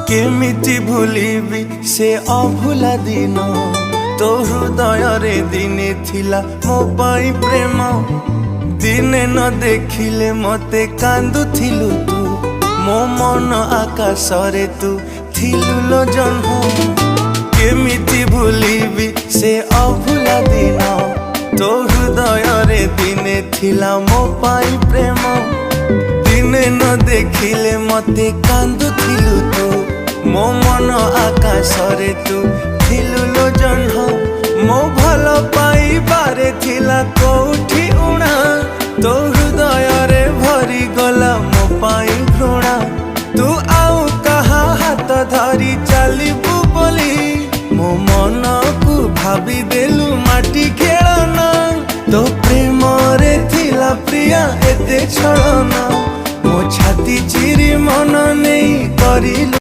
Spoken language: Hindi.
केमिति भूलिबी से अभुला दिन तो हृदय रे दिने थिला मो पाई प्रेम दिने न देखिले मते कांदुथिलु तू मो मन आकाश रे तू थिलु लो जन्म केमिति भूलिबी से अभुला दिन तो हृदय रे दिने थिला मो पाई प्रेम दिने न देखिले मते कांदुथिलु तू मो मन आकाश रे तू थिलु लो जन्म मो भल पाइबारे थिला कोठी उणा तो हृदय रे भरी गला मो पाई घृणा तू आउ कहा हाथ धरी चलिबु बोली मो मन को भाभी देलु माटी खेलना तो प्रेम रे थिला प्रिया एते छलना मो छाती चिरी मन नहीं करिलु।